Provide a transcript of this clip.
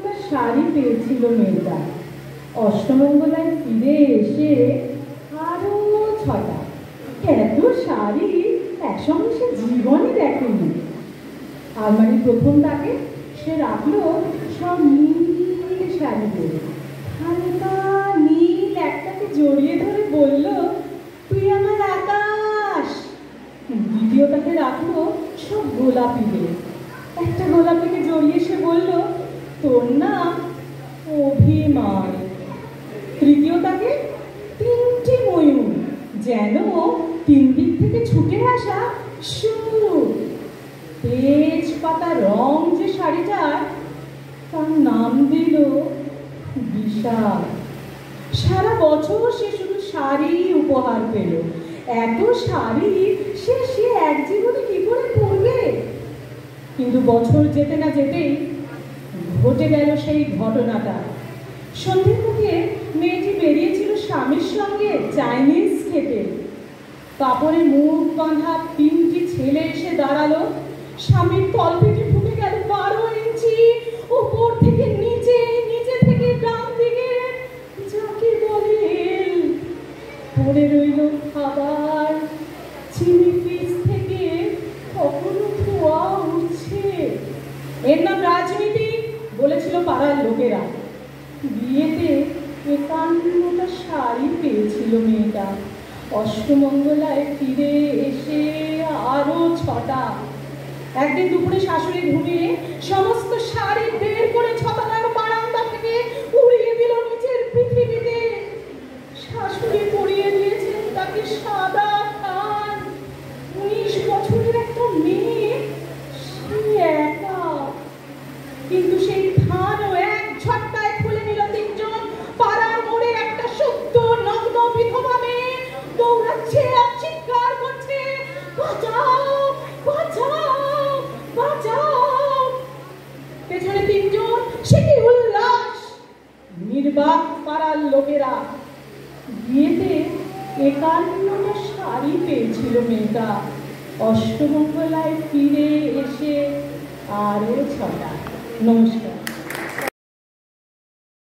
একান্নটা শাড়ি পেয়েছিল মেয়েটা। অষ্টমঙ্গলায় ফিরে এসে আরো 6টা। এত শাড়ি একসঙ্গে সে জীবনে দেখেনি। আলমারির প্রথম তাকে সে রাখলো সব নীল শাড়িগুলো। হালকা নীল একটাকে জড়িয়ে ধরে বলল, তুই আমার আকাশ। দ্বিতীয়টাকে রাখলো সব গোলাপিদের। একটা গোলাপিকে জড়িয়ে সে বলল, তোর নাম অভিমান। তৃতীয়টাকে 3টে ময়ূর, যেন 3 দিক থেকে ছুটে আসা সুর। তেজপাতা রং যে শাড়িটার, তার নাম দিল বিশাল। সারা বছর সে শুধু শাড়ি উপহার পেল। এত শাড়ি সে এক জীবনে কি করে পরবে? কিন্তু বছর যেতে না যেতেই ঘটে গেল সেই ঘটনাটা। সন্ধ্যের মুখে মেয়েটি বেরিয়েছিল স্বামীর সঙ্গে চাইনিজ খেতে। কাপড়ে মুখ বাঁধা 3টি ছেলে এসে দাঁড়ালো। স্বামীর তলপেটে ঢুকে গেল 12 ইঞ্চি। উপর থেকে নিচে, নিচে থেকে ডান দিকে, যাকে বলে পড়ে রইল খাবার। চিনি ফ্রিজ থেকে কখনো ধোয়া উঠছে। এর নাম রাজনীতি, বলেছিল পাড়ার লোকেরা। বিয়েতে 51টা শাড়ি পেয়েছিল মেয়েটা। অষ্টমঙ্গলায় ফিরে এসে আরো 6টা। একদিন দুপুরে শাশুড়ি ঘুমিয়ে সমস্ত শাড়ি বের করে ছতানার বারান্দা থেকে উড়িয়ে দিল নিচের পৃথিবীতে। শাশুড়ি পরিয়ে দিয়েছেন তাকে সাদা থান। 19 বছরের একটা মেয়ে, সে একা। কিন্তু সেই থানও এক ঝটকায় খুলে নিল 3জন। পাড়ার মোড়ে একটা শুদ্ধ নগ্ন বিধবা মেয়ে দৌড়াচ্ছে আর চিৎকার করছে, বাঁচাও বাঁচাও বাঁচাও। পেছনে 3জন, সে কি উল্লাস! নির্বাক পাড়ার লোকেরা। বিয়েতে 51টা শাড়ি পেয়েছিল মেয়েটা। অষ্টমঙ্গলায় ফিরে এসে আরো 6টা। নমস্কার।